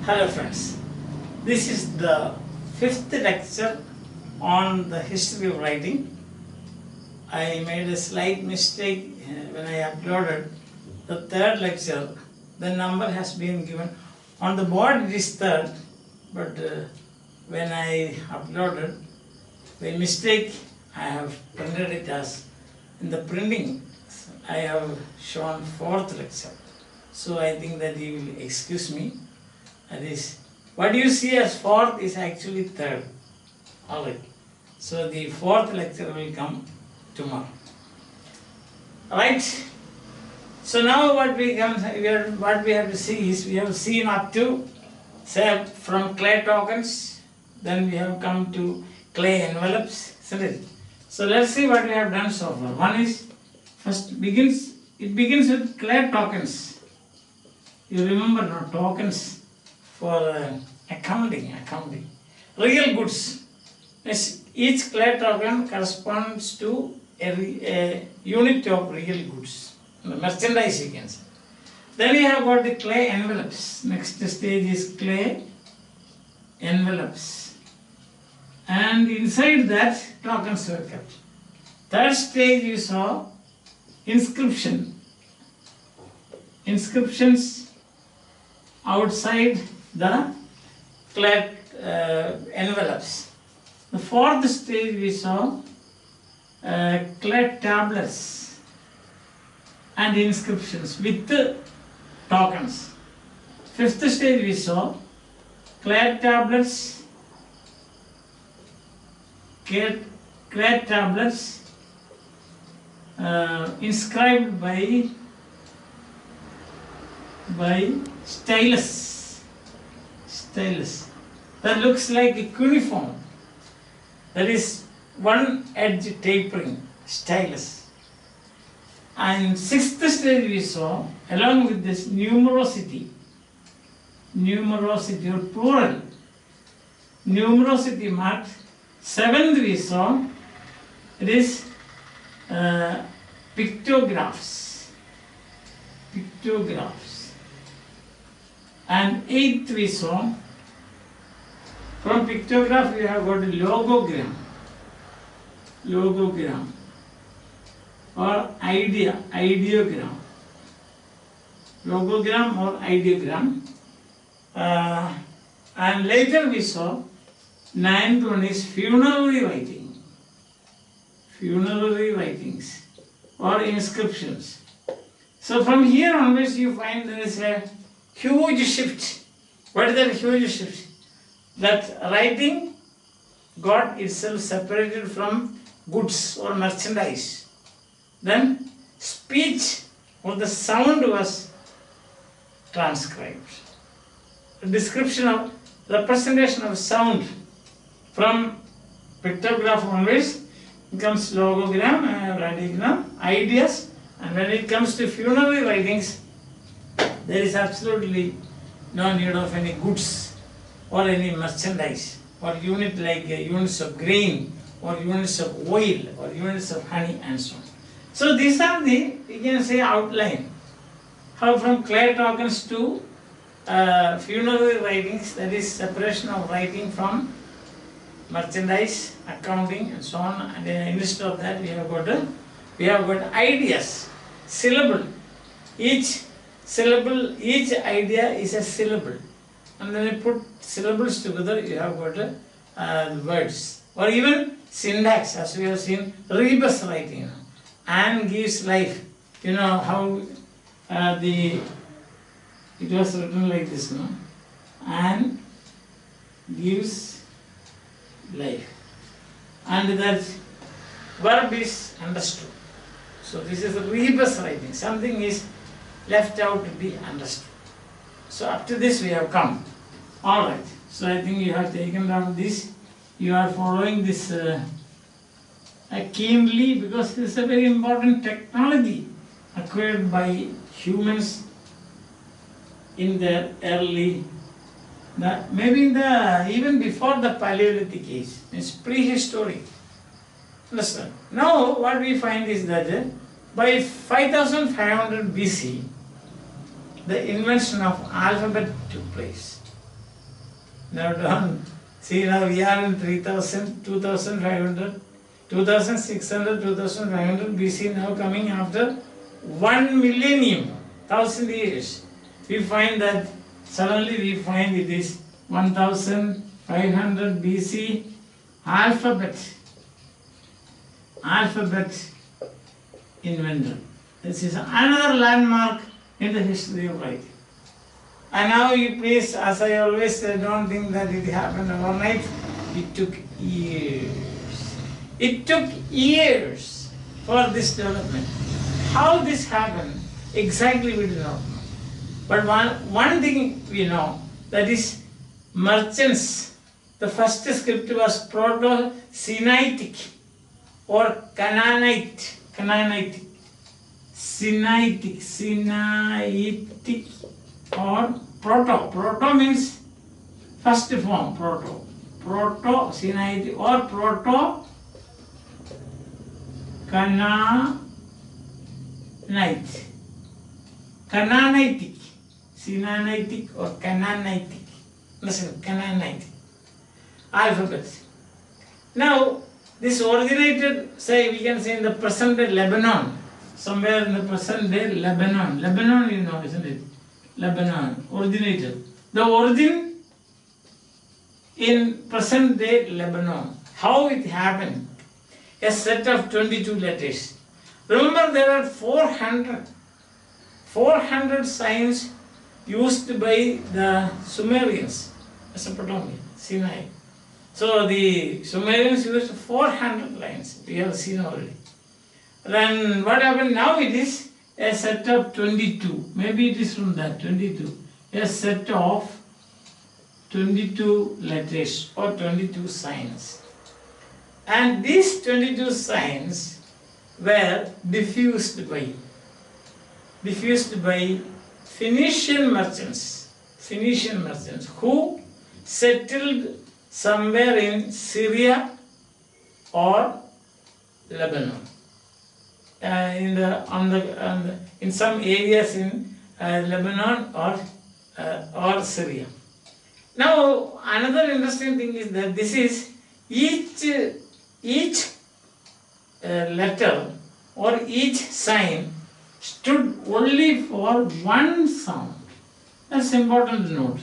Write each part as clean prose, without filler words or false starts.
Hello friends, this is the fifth lecture on the history of writing. I made a slight mistake when I uploaded the third lecture. The number has been given on the board. It is third, but when I uploaded by mistake I have printed it as in the printing I have shown fourth lecture. So I think that you will excuse me. That is, what you see as fourth is actually third. Alright. So the fourth lecture will come tomorrow. Right. So now what we have to see is we have seen up to say from clay tokens, then we have come to clay envelopes, isn't it? So let's see what we have done so far. One is it begins with clay tokens. You remember no tokens for accounting. Real goods. Each clay token corresponds to a unit of real goods. Merchandise you can say. Then we have got the clay envelopes. Next stage is clay envelopes. And inside that tokens were kept. Third stage you saw inscription. Inscriptions outside the clay envelopes. The fourth stage we saw clay tablets and inscriptions with tokens. Fifth stage we saw clay tablets, inscribed by stylus. That looks like a cuneiform. That is one edge tapering, stylus. And sixth stage we saw, along with this numerosity or plural, numerosity marked. Seventh we saw, it is pictographs. And eighth we saw, from pictograph we have got a logogram or ideogram. Logogram or ideogram. And later we saw ninth one is funerary writings or inscriptions. So from here onwards you find there is a huge shift. What is that huge shift? That writing got itself separated from goods or merchandise. Then speech or the sound was transcribed. The description of representation of sound from pictograph onwards becomes logogram, radiogram, ideas, and when it comes to funerary writings, there is absolutely no need of any goods or any merchandise or unit like units of grain or units of oil or units of honey and so on. So these are the, you can say, outline. How from clay tokens to funerary writings, that is separation of writing from merchandise, accounting and so on. And instead of that we have got ideas, syllable. Each idea is a syllable. And then you put syllables together, you have got words. Or even syntax, as we have seen, rebus writing. Anne gives life. You know how it was written like this, no? Anne gives life. And that verb is understood. So this is rebus writing. Something is left out to be understood. So up to this we have come. Alright. So I think you have taken down this. You are following this keenly, because this is a very important technology acquired by humans in the early, even before the Paleolithic age. It's prehistoric. Understand? Now what we find is that by 5500 BC, the invention of alphabet took place. Now down. See, now we are in 3000, 2500, 2600, 2500 BC, now coming after 1 millennium, 1000 years. We find that suddenly we find it is 1500 BC alphabet invented. This is another landmark in the history of writing. And now you please, as I always say, don't think that it happened overnight. It took years. It took years for this development. How this happened, exactly we do not know. But one thing we know, that is merchants. The first script was Proto-Sinaitic or Canaanite. Sinaitic or Proto. Proto means first form, Proto. Proto-Sinaitic or Proto-Canaanite. Canaanitic. Sinaitic or Canaanitic. Listen, Canaanite. Alphabets. Now, this originated, say, we can say in the present day Lebanon. Somewhere in the present day Lebanon. Lebanon, you know, isn't it? Lebanon. Originated. The origin in present day Lebanon. How it happened? A set of 22 letters. Remember, there are 400 signs used by the Sumerians, Mesopotamia, Sinai. So the Sumerians used 400 lines, we have seen already. Then what happened now, it is a set of 22, maybe it is from that, 22. A set of 22 letters or 22 signs. And these 22 signs were diffused by Phoenician merchants who settled somewhere in Syria or Lebanon, in some areas in Lebanon or Syria. Now, another interesting thing is that this is each letter or each sign stood only for one sound. That's important to note.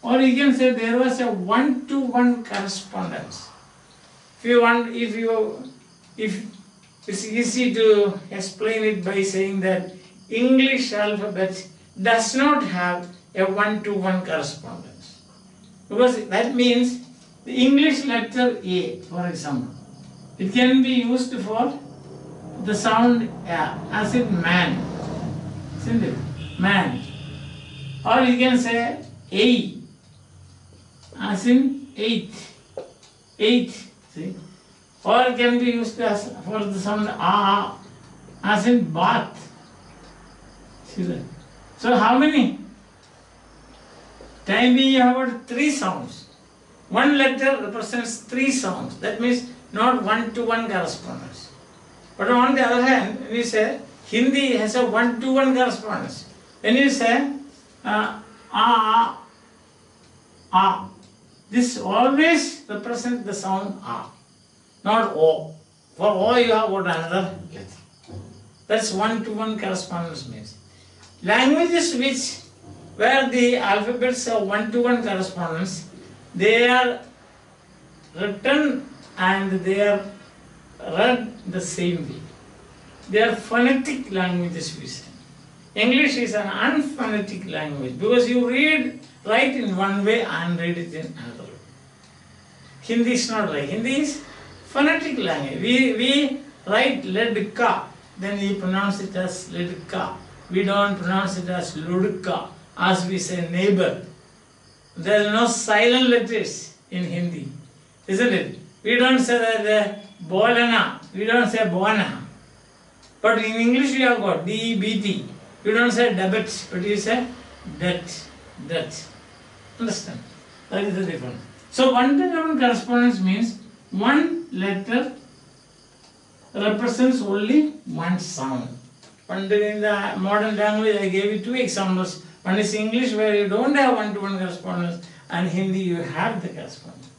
Or you can say there was a one-to-one correspondence. If it's easy to explain it by saying that English alphabet does not have a one-to-one correspondence. Because that means the English letter A, for example, it can be used for the sound as in man, isn't it? Man. Or you can say A as in eight, see? Or it can be used as for the sound A as in bath. See that? So how many? Time being, you have got 3 sounds. One letter represents 3 sounds. That means not one-to-one correspondence. But on the other hand, when you say Hindi has a one-to-one correspondence. When you say this always represents the sound A, not O. For O you have got another letter. That's one-to-one correspondence means. Languages where the alphabets have one-to-one correspondence, they are written and they are read the same way. They are phonetic languages, we say. English is an unphonetic language because you write in one way and read it in another way. Hindi is not like. Hindi is phonetic language. We write ledka, then we pronounce it as ledka. We don't pronounce it as ludka, as we say neighbor. There are no silent letters in Hindi, isn't it? We don't say that bolana, we don't say bona. But in English we have got D-E-B-T. You don't say debit, but you say debt. Understand? That is the difference. So one-to-one correspondence means one letter represents only one sound. In the modern language, I gave you 2 examples. One is English, where you don't have one-to-one correspondence, and Hindi you have the corresponding.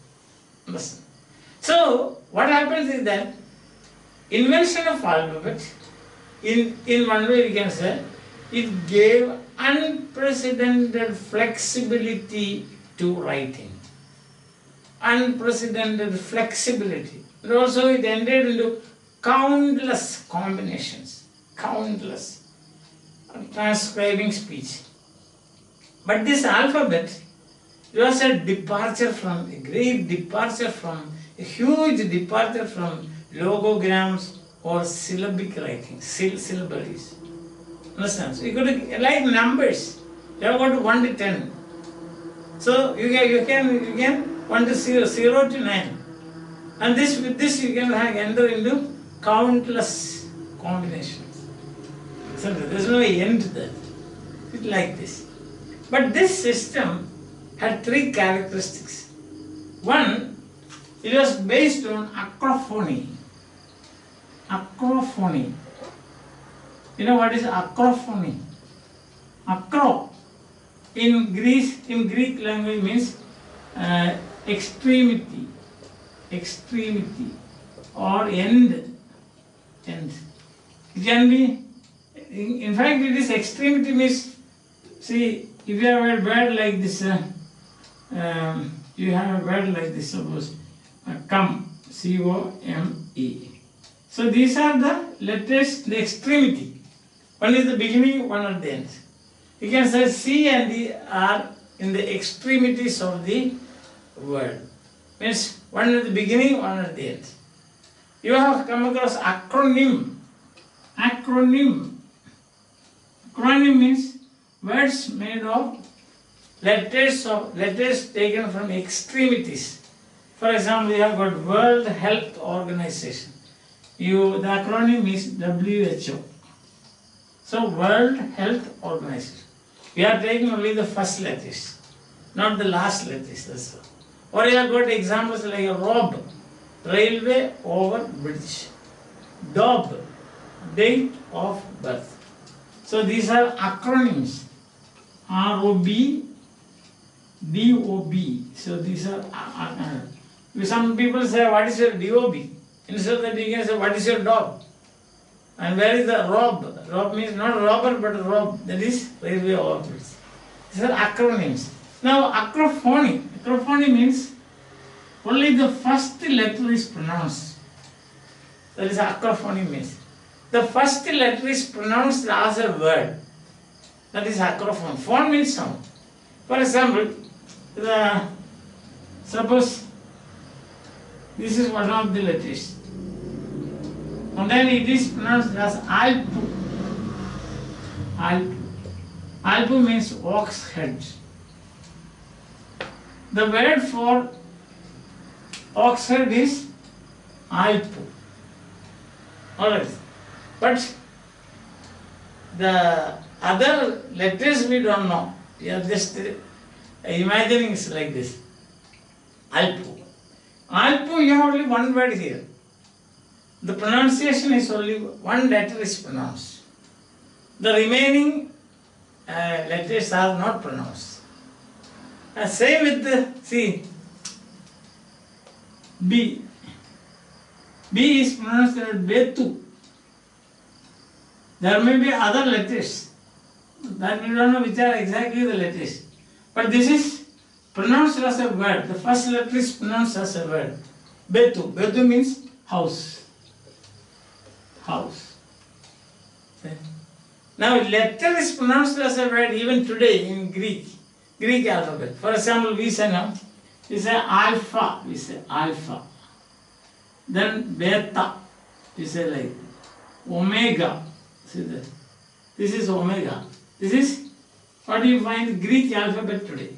Understand? So what happens is that invention of alphabet, in one way we can say, it gave unprecedented flexibility to writing. Unprecedented flexibility. And also it entered into countless combinations. Countless. Transcribing speech. But this alphabet, it was a departure from, a great departure from, a huge departure from logograms or syllabic writing, syllabaries. Understand? So you got to, like numbers, you have got to 1 to 10. So you can 1 to 0, 0 to 9. And this, with this you can enter into countless combinations. So there is no end to that. It's like this. But this system had 3 characteristics. One, it was based on acrophony. Acrophony. You know what is acrophony? Acro in Greek language means extremity, or end. It can be, in fact, it is extremity means, see, if you have a word like this, you have a word like this, suppose, come, C-O-M-E. So these are the letters, the extremity. One is the beginning, one at the end. You can say C and D are in the extremities of the word. Means one at the beginning, one at the end. You have come across acronym. Acronym. Acronym means words made of letters taken from extremities. For example, you have got World Health Organization. The acronym is WHO. So World Health Organization. We are taking only the first letters, not the last letters. That's all. Or you have got examples like a ROB, Railway Over Bridge. DOB, Date of Birth. So these are acronyms. ROB, DOB. So these are some people say, what is your DOB? Instead of that, you can say, what is your dog? And where is the ROB? ROB means not robber but rob. That is railway overbridge. These are acronyms. Now acrophony. Acrophony means only the first letter is pronounced. That is acrophony means. The first letter is pronounced as a word. That is acrophone. Phone means sound. For example, suppose this is one of the letters. And then it is pronounced as Alpu. Alpu. Alpu means ox head. The word for ox head is Alpu. Alright. But the other letters we don't know. We are just imagining it's like this. Alpu. Alpu, you have only one word here. The pronunciation is only one letter is pronounced. The remaining letters are not pronounced. Same with the, B. B is pronounced as Betu. There may be other letters that we don't know which are exactly the letters. But this is pronounced as a word. The first letter is pronounced as a word. Betu. Betu means house. House. Okay. Now letter is pronounced as a word even today in Greek alphabet. For example, we say now, we say alpha, we say alpha. Then beta, we say like omega. See that? This is omega. This is what you find Greek alphabet today.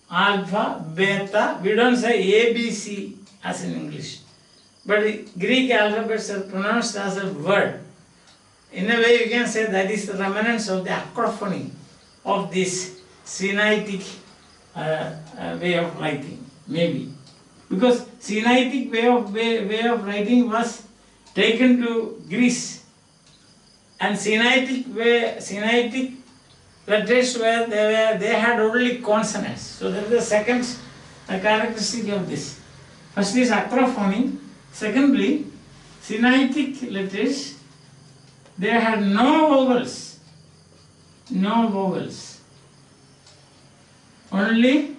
Alpha, beta, we don't say ABC as in English. But Greek alphabets are pronounced as a word. In a way you can say that is the remnants of the acrophony of this Sinaitic way of writing, maybe. Because Sinaitic way of writing was taken to Greece. And Sinaitic letters where they had only consonants. So that is the second characteristic of this. First is acrophony. Secondly, Sinaitic letters, they had no vowels. No vowels. Only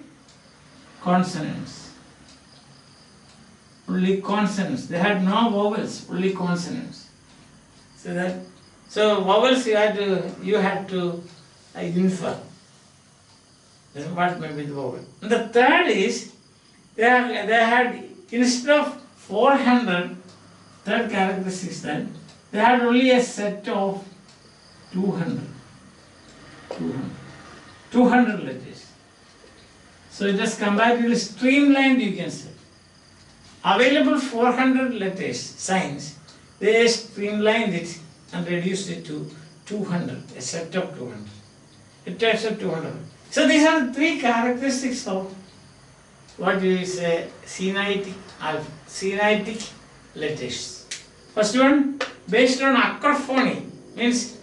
consonants. Only consonants. They had no vowels, only consonants. So vowels you had to infer. That's what may be the vowel. And the third is they had instead of 400, third characteristic is that they had only a set of 200. 200 letters. So it is comparatively streamlined, you can say. Available 400 letters, signs, they streamlined it and reduced it to 200, a set of 200. It takes up 200. So these are the three characteristics of what we say Sinaitic letters. First one, based on acrophony, means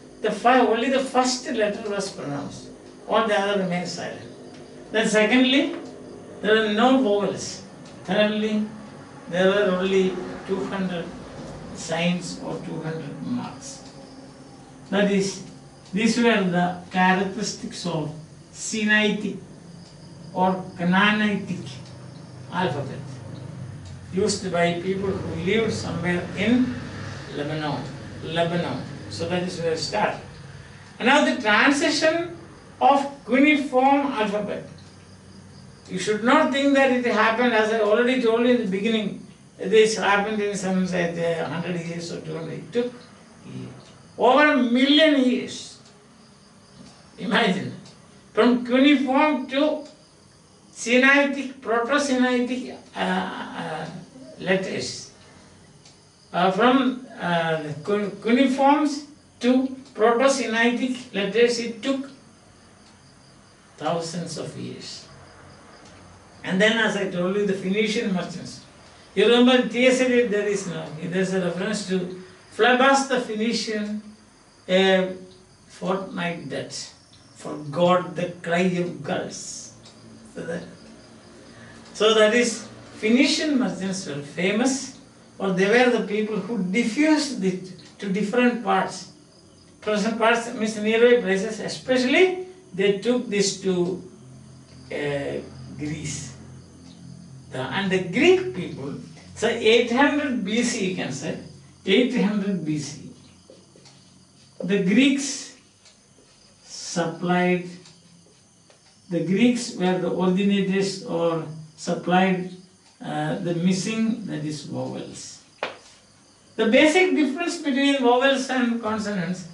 only the first letter was pronounced, all the other remained silent. Then secondly, there are no vowels. Thirdly, there were only 200 signs or 200 marks. That is, these were the characteristics of Sinaitic or Canaanitic alphabet used by people who lived somewhere in Lebanon. So that is where it started. And now the transition of cuneiform alphabet. You should not think that it happened, as I already told you in the beginning, this happened in some say 100 years or 200. It took over 1 million years. Imagine. From cuneiform to Sinaitic, Proto-Sinaitic letters. From cuneiforms to Proto-Sinaitic letters, it took thousands of years. And then, as I told you, the Phoenician merchants. You remember in TSL there is a reference to Phlebas the Phoenician, a fortnight debt, forgot the cry of gulls. So that is, Phoenician merchants were famous, or they were the people who diffused it to different parts. Present parts means nearby places, especially they took this to Greece. And the Greek people, so 800 BC you can say, 800 BC, the Greeks were the originators or supplied the missing, that is vowels. The basic difference between vowels and consonants,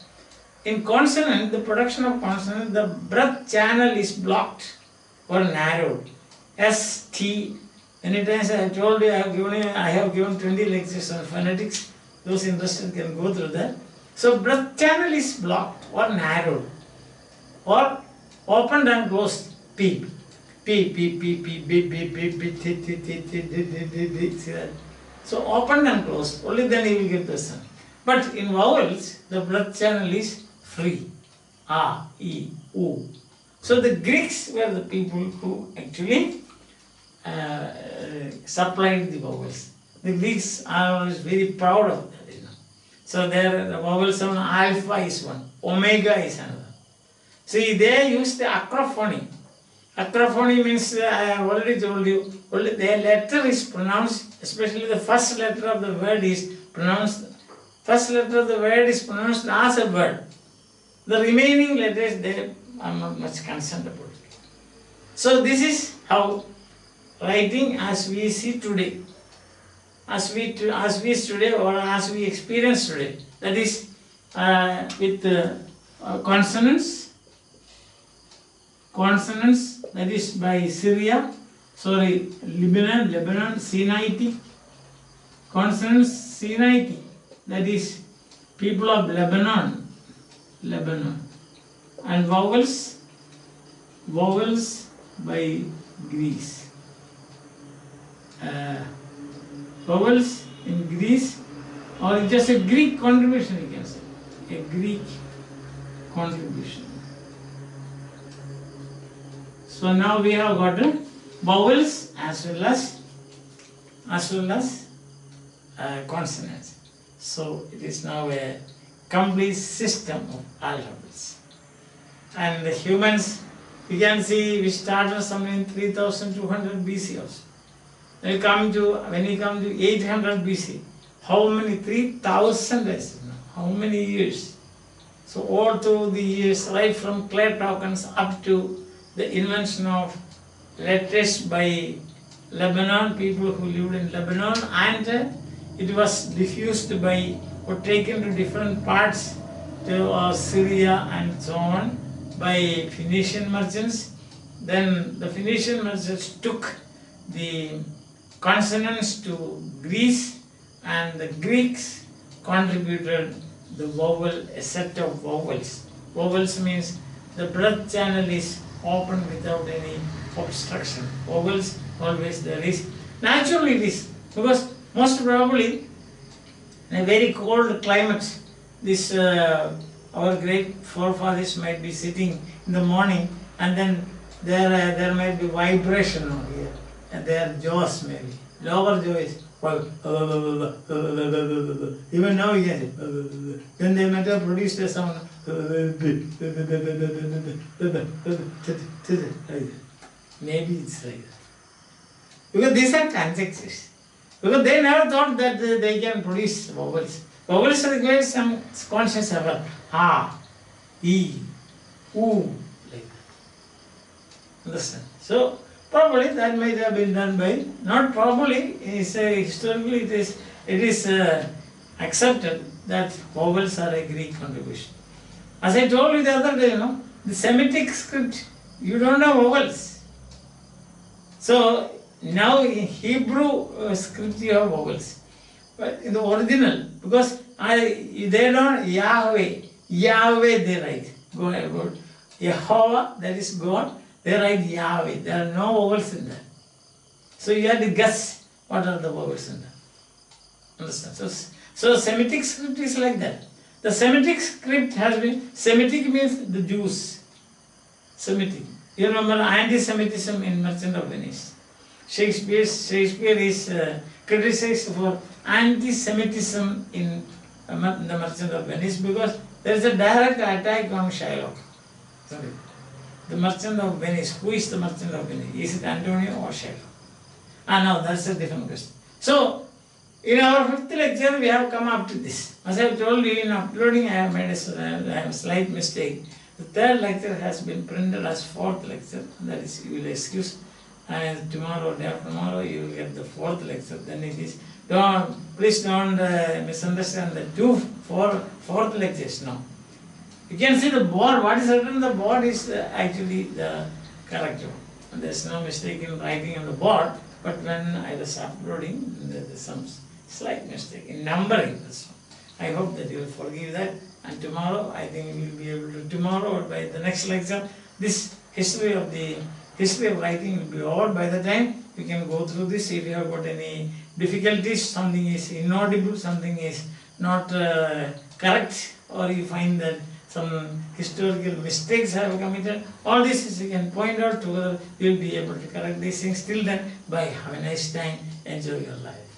in consonant, the production of consonant, the breath channel is blocked or narrowed. S, T. Many times I have told you, I have given 20 lectures on phonetics. Those interested can go through that. So breath channel is blocked or narrowed or opened and closed. P, P, P, P, P, B, B, B, B, T, T, T, T, D, D, D, D. See that? So opened and closed. Only then you will get the sound. But in vowels, the breath channel is free. A, E, U. So the Greeks were the people who actually supplied the vowels. The Greeks are always very proud of that. So the vowel sound alpha is one, omega is another. See, they use the acrophony. Acrophony means, I have already told you, only the letter is pronounced, especially the first letter of the word is pronounced, as a word. The remaining letters, they are not much concerned about it. So this is how writing as we see today, as we today or as we experience today, that is with consonants, that is by Lebanon, Sinaitic, consonants, Sinaitic, that is people of Lebanon, and vowels by Greece. Vowels in Greece, or just a Greek contribution, you can say, a Greek contribution. So now we have got vowels as well as consonants. So it is now a complete system of alphabets. And the humans, you can see we started somewhere in 3200 BC also. When you come to 800 BC, how many? 3000 years. How many years? So all through the years, right from clay tokens up to the invention of letters by Lebanon, people who lived in Lebanon, and it was diffused by or taken to different parts to Syria and so on by Phoenician merchants. Then the Phoenician merchants took the consonants to Greece, and the Greeks contributed the vowel, a set of vowels. Vowels means the breath channel is open without any obstruction. Vowels, always there is. Naturally it is, because most probably in a very cold climate, this our great forefathers might be sitting in the morning, and then there might be vibration over here, and their jaws maybe. Lower jaw is even now you can say. Then they might have produced a sound. Maybe it's like that. Because these are conjectures. Because they never thought that they can produce vowels. Vowels require some conscious effort. Ah, E, U, like that. Understand? So, probably that might have been done by, not probably, historically it is accepted that vowels are a Greek contribution. As I told you the other day, the Semitic script, you don't have vowels. So, now in Hebrew script you have vowels. But in the original, because they don't, Yahweh they write. Go ahead. Jehovah, that is God, they write Yahweh. There are no vowels in that. So you have to guess what are the vowels in that. Understand? So Semitic script is like that. The Semitic script has been, Semitic means the Jews. Semitic. You remember anti-Semitism in Merchant of Venice. Shakespeare is criticized for anti-Semitism in the Merchant of Venice because there is a direct attack on Shylock. Sorry. The Merchant of Venice. Who is the Merchant of Venice? Is it Antonio or Shylock? No, that's a different question. So, in our fifth lecture, we have come up to this. As I have told you, in uploading, I have made a slight mistake. The third lecture has been printed as fourth lecture. That is, you will excuse. And tomorrow, day after tomorrow, you will get the fourth lecture. Then it is. Please don't misunderstand the fourth lectures now. You can see the board. What is written on the board is actually the correct one. There is no mistake in writing on the board. But when I was uploading, there is some slight mistake in numbering this one. I hope that you will forgive that. And tomorrow, I think we will be able to, tomorrow or by the next lecture, this history of writing will be over. By the time we can go through this. If you have got any difficulties, something is inaudible, something is not correct, or you find that some historical mistakes have committed, all this you can point out together, you will be able to correct these things. Till then, bye, have a nice time, enjoy your life.